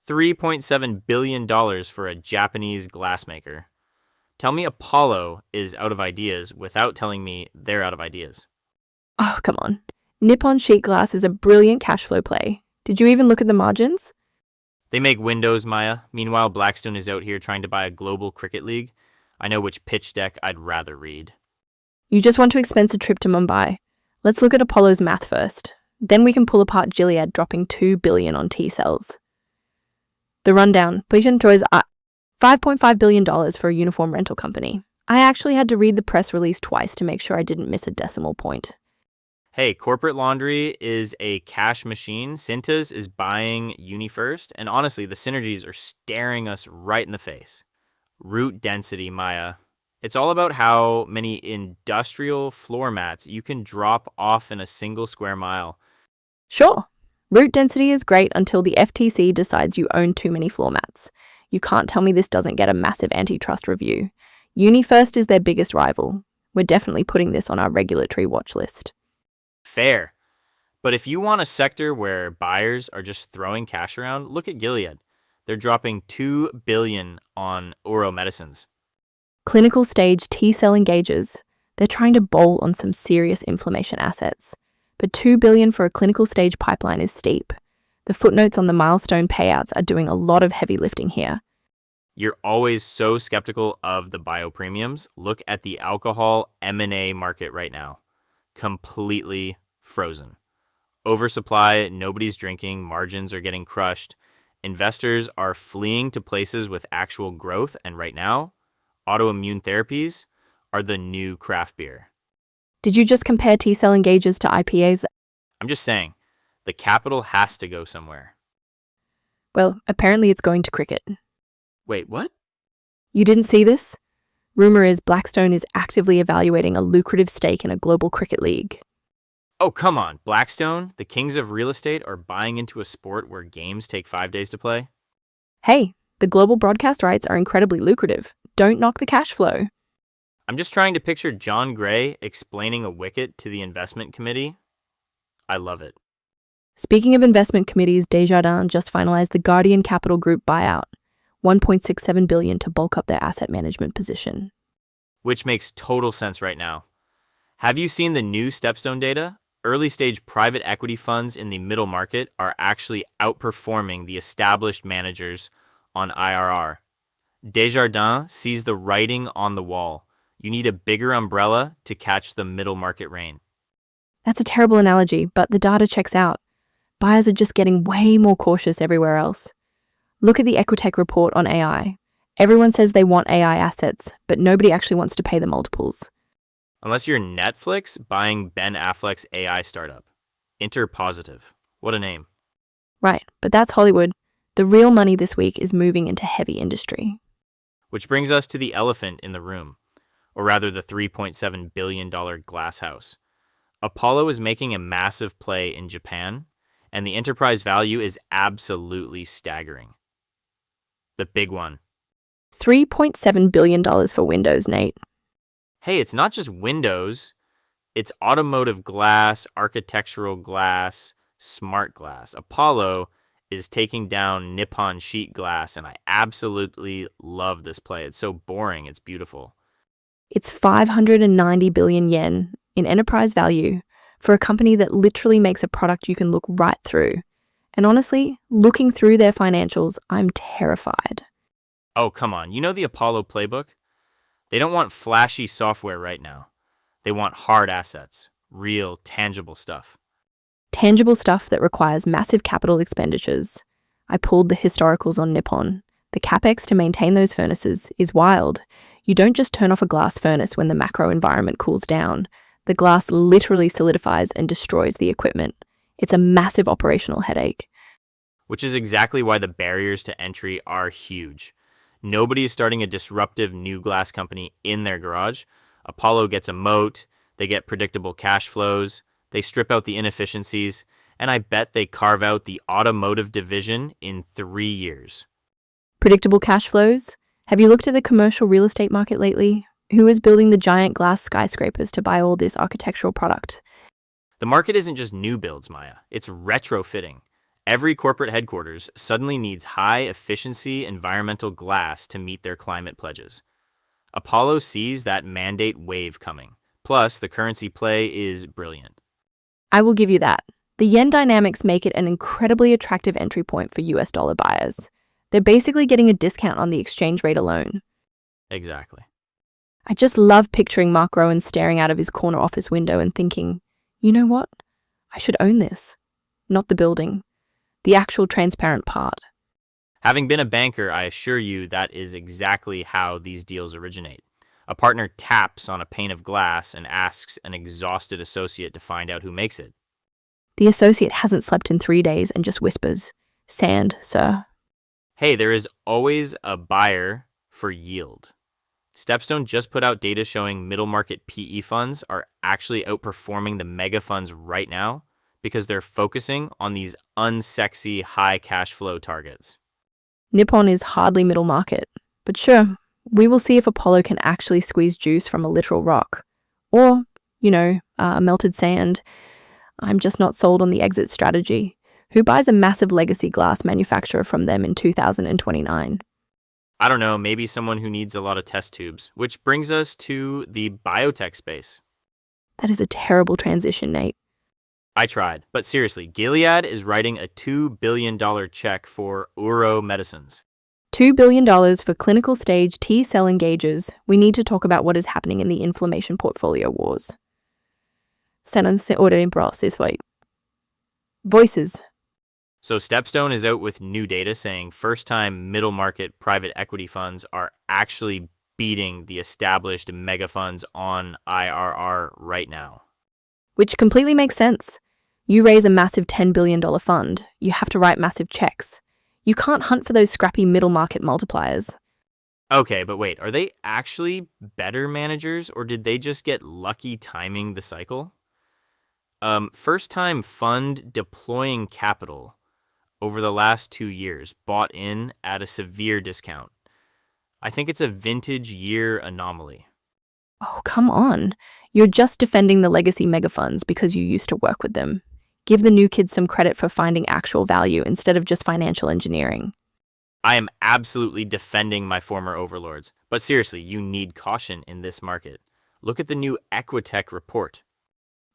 $3.7 billion for a Japanese glassmaker. Tell me Apollo is out of ideas without telling me they're out of ideas. Oh, come on. Nippon Sheet Glass is a brilliant cash flow play. Did you even look at the margins? They make windows, Maya. Meanwhile, Blackstone is out here trying to buy a global cricket league. I know which pitch deck I'd rather read. You just want to expense a trip to Mumbai. Let's look at Apollo's math first. Then we can pull apart Gilead dropping $2 billion on T-cells. The rundown, patient throws $5.5 billion for a uniform rental company. I actually had to read the press release twice to make sure I didn't miss a decimal point. Hey, corporate laundry is a cash machine. Cintas is buying UniFirst. And honestly, the synergies are staring us right in the face. Root density, Maya. It's all about how many industrial floor mats you can drop off in a single square mile. Sure, root density is great until the FTC decides you own too many floor mats. You can't tell me this doesn't get a massive antitrust review. UniFirst is their biggest rival. We're definitely putting this on our regulatory watch list. Fair. But if you want a sector where buyers are just throwing cash around, look at Gilead. They're dropping $2 billion on Ouro Medicines. Clinical stage T-cell engagers. They're trying to bowl on some serious inflammation assets. But $2 billion for a clinical stage pipeline is steep. The footnotes on the milestone payouts are doing a lot of heavy lifting here. You're always so skeptical of the bio premiums. Look at the alcohol M&A market right now. Completely frozen. Oversupply, nobody's drinking, margins are getting crushed. Investors are fleeing to places with actual growth, and right now, autoimmune therapies are the new craft beer. Did you just compare T-cell engagers to IPAs? I'm just saying, the capital has to go somewhere. Well, apparently it's going to cricket. Wait, what? You didn't see this? Rumor is Blackstone is actively evaluating a lucrative stake in a global cricket league. Oh, come on. Blackstone, the kings of real estate, are buying into a sport where games take 5 days to play? Hey, the global broadcast rights are incredibly lucrative. Don't knock the cash flow. I'm just trying to picture John Gray explaining a wicket to the investment committee. I love it. Speaking of investment committees, Desjardins just finalized the Guardian Capital Group buyout, $1.67 billion to bulk up their asset management position. Which makes total sense right now. Have you seen the new Stepstone data? Early-stage private equity funds in the middle market are actually outperforming the established managers on IRR. Desjardins sees the writing on the wall. You need a bigger umbrella to catch the middle market rain. That's a terrible analogy, but the data checks out. Buyers are just getting way more cautious everywhere else. Look at the Equitech report on AI. Everyone says they want AI assets, but nobody actually wants to pay the multiples. Unless you're Netflix buying Ben Affleck's AI startup. Interpositive. What a name. Right, but that's Hollywood. The real money this week is moving into heavy industry. Which brings us to the elephant in the room, or rather the $3.7 billion glass house. Apollo is making a massive play in Japan, and the enterprise value is absolutely staggering. The big one. $3.7 billion for Windows, Nate. Hey, it's not just windows. It's automotive glass, architectural glass, smart glass. Apollo is taking down Nippon Sheet Glass, and I absolutely love this play. It's so boring. It's beautiful. It's 590 billion yen in enterprise value for a company that literally makes a product you can look right through. And honestly, looking through their financials, I'm terrified. Oh, come on. You know the Apollo playbook? They don't want flashy software right now. They want hard assets, real, tangible stuff. Tangible stuff that requires massive capital expenditures. I pulled the historicals on Nippon. The capex to maintain those furnaces is wild. You don't just turn off a glass furnace when the macro environment cools down. The glass literally solidifies and destroys the equipment. It's a massive operational headache. Which is exactly why the barriers to entry are huge. Nobody is starting a disruptive new glass company in their garage. Apollo gets a moat, they get predictable cash flows, they strip out the inefficiencies, and I bet they carve out the automotive division in 3 years. Predictable cash flows? Have you looked at the commercial real estate market lately? Who is building the giant glass skyscrapers to buy all this architectural product? The market isn't just new builds, Maya. It's retrofitting. Every corporate headquarters suddenly needs high-efficiency environmental glass to meet their climate pledges. Apollo sees that mandate wave coming. Plus, the currency play is brilliant. I will give you that. The yen dynamics make it an incredibly attractive entry point for US dollar buyers. They're basically getting a discount on the exchange rate alone. Exactly. I just love picturing Mark Rowan staring out of his corner office window and thinking, you know what? I should own this. Not the building, the actual transparent part. Having been a banker, I assure you that is exactly how these deals originate. A partner taps on a pane of glass and asks an exhausted associate to find out who makes it. The associate hasn't slept in 3 days and just whispers, "Sand, sir." Hey, there is always a buyer for yield. Stepstone just put out data showing middle market PE funds are actually outperforming the mega funds right now because they're focusing on these unsexy high cash flow targets. Nippon is hardly middle market, but sure, we will see if Apollo can actually squeeze juice from a literal rock. Or, melted sand. I'm just not sold on the exit strategy. Who buys a massive legacy glass manufacturer from them in 2029? I don't know, maybe someone who needs a lot of test tubes, which brings us to the biotech space. That is a terrible transition, Nate. I tried, but seriously, Gilead is writing a $2 billion check for Ouro Medicines. $2 billion for clinical stage T-cell engagers. We need to talk about what is happening in the inflammation portfolio wars. Sentence order in process, wait. Voices. So Stepstone is out with new data saying first-time middle market private equity funds are actually beating the established mega funds on IRR right now. Which completely makes sense. You raise a massive $10 billion fund, you have to write massive checks. You can't hunt for those scrappy middle market multipliers. Okay, but wait, are they actually better managers or did they just get lucky timing the cycle? First-time fund deploying capital over the last 2 years bought in at a severe discount. I think it's a vintage year anomaly. Oh, come on. You're just defending the legacy megafunds because you used to work with them. Give the new kids some credit for finding actual value instead of just financial engineering. I am absolutely defending my former overlords, but seriously, you need caution in this market. Look at the new Equitech report.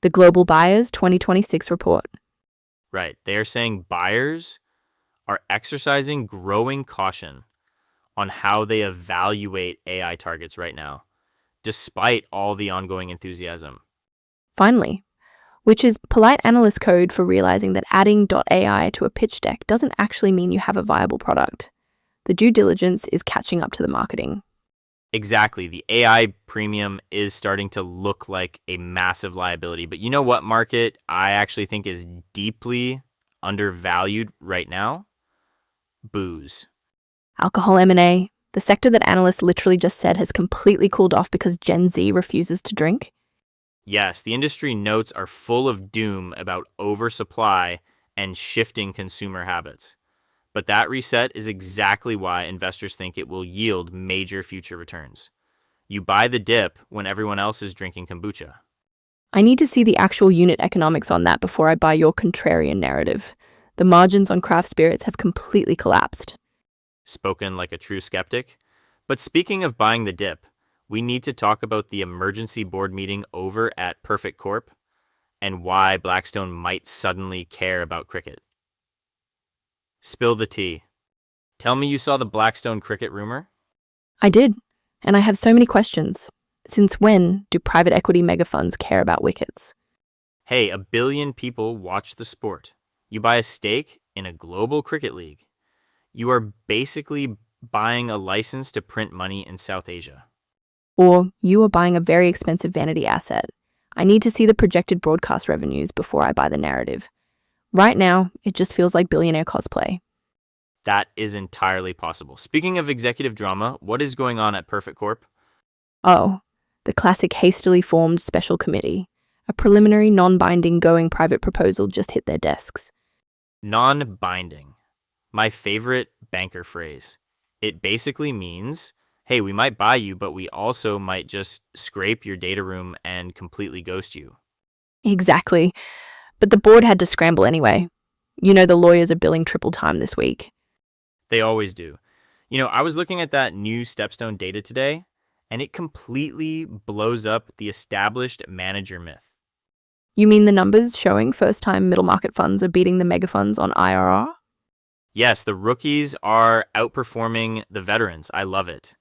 The Global Buyers 2026 report. Right, they are saying buyers are exercising growing caution on how they evaluate AI targets right now, despite all the ongoing enthusiasm. Finally, which is polite analyst code for realizing that adding .ai to a pitch deck doesn't actually mean you have a viable product. The due diligence is catching up to the marketing. Exactly. The AI premium is starting to look like a massive liability. But you know what market I actually think is deeply undervalued right now? Booze. Alcohol M&A, the sector that analysts literally just said has completely cooled off because Gen Z refuses to drink. Yes, the industry notes are full of doom about oversupply and shifting consumer habits. But that reset is exactly why investors think it will yield major future returns. You buy the dip when everyone else is drinking kombucha. I need to see the actual unit economics on that before I buy your contrarian narrative. The margins on craft spirits have completely collapsed. Spoken like a true skeptic. But speaking of buying the dip, we need to talk about the emergency board meeting over at Perfect Corp and why Blackstone might suddenly care about cricket. Spill the tea. Tell me you saw the Blackstone cricket rumor? I did, and I have so many questions. Since when do private equity megafunds care about wickets? Hey, 1 billion people watch the sport. You buy a stake in a global cricket league. You are basically buying a license to print money in South Asia. Or you are buying a very expensive vanity asset. I need to see the projected broadcast revenues before I buy the narrative. Right now, it just feels like billionaire cosplay. That is entirely possible. Speaking of executive drama, what is going on at Perfect Corp? Oh, the classic hastily formed special committee. A preliminary non-binding going private proposal just hit their desks. Non-binding. My favorite banker phrase. It basically means, hey, we might buy you, but we also might just scrape your data room and completely ghost you. Exactly. But the board had to scramble anyway. You know the lawyers are billing triple time this week. They always do. I was looking at that new Stepstone data today, and it completely blows up the established manager myth. You mean the numbers showing first-time middle market funds are beating the mega funds on IRR? Yes, the rookies are outperforming the veterans. I love it.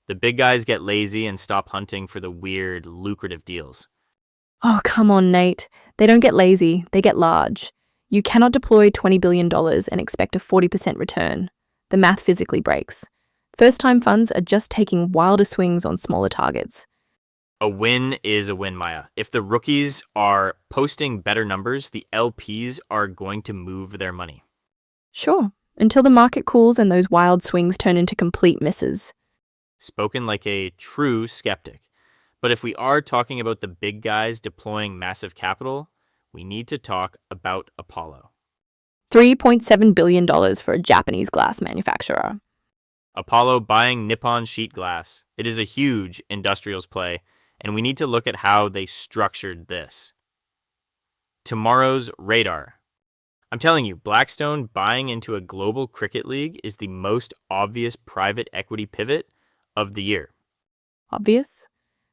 The big guys get lazy and stop hunting for the weird, lucrative deals. Oh, come on, Nate. They don't get lazy, they get large. You cannot deploy $20 billion and expect a 40% return. The math physically breaks. First-time funds are just taking wilder swings on smaller targets. A win is a win, Maya. If the rookies are posting better numbers, the LPs are going to move their money. Sure, until the market cools and those wild swings turn into complete misses. Spoken like a true skeptic. But if we are talking about the big guys deploying massive capital, we need to talk about Apollo. $3.7 billion for a Japanese glass manufacturer. Apollo buying Nippon Sheet Glass. It is a huge industrials play, and we need to look at how they structured this. Tomorrow's radar. I'm telling you, Blackstone buying into a global cricket league is the most obvious private equity pivot of the year. Obvious?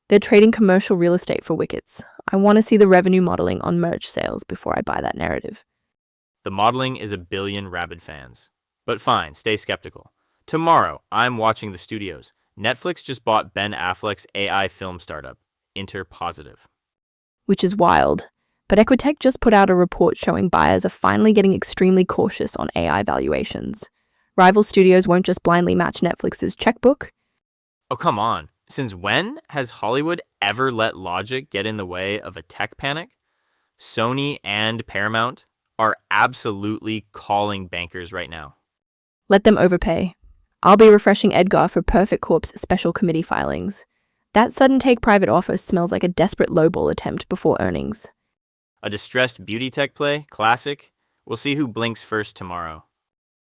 They're trading commercial real estate for wickets. I want to see the revenue modeling on merch sales before I buy that narrative. The modeling is a billion rabid fans. But fine, stay skeptical. Tomorrow, I'm watching the studios. Netflix just bought Ben Affleck's AI film startup, Interpositive. Which is wild. But Equitech just put out a report showing buyers are finally getting extremely cautious on AI valuations. Rival studios won't just blindly match Netflix's checkbook. Oh, come on. Since when has Hollywood ever let logic get in the way of a tech panic? Sony and Paramount are absolutely calling bankers right now. Let them overpay. I'll be refreshing Edgar for Perfect Corp's special committee filings. That sudden take private offer smells like a desperate lowball attempt before earnings. A distressed beauty tech play, classic. We'll see who blinks first tomorrow.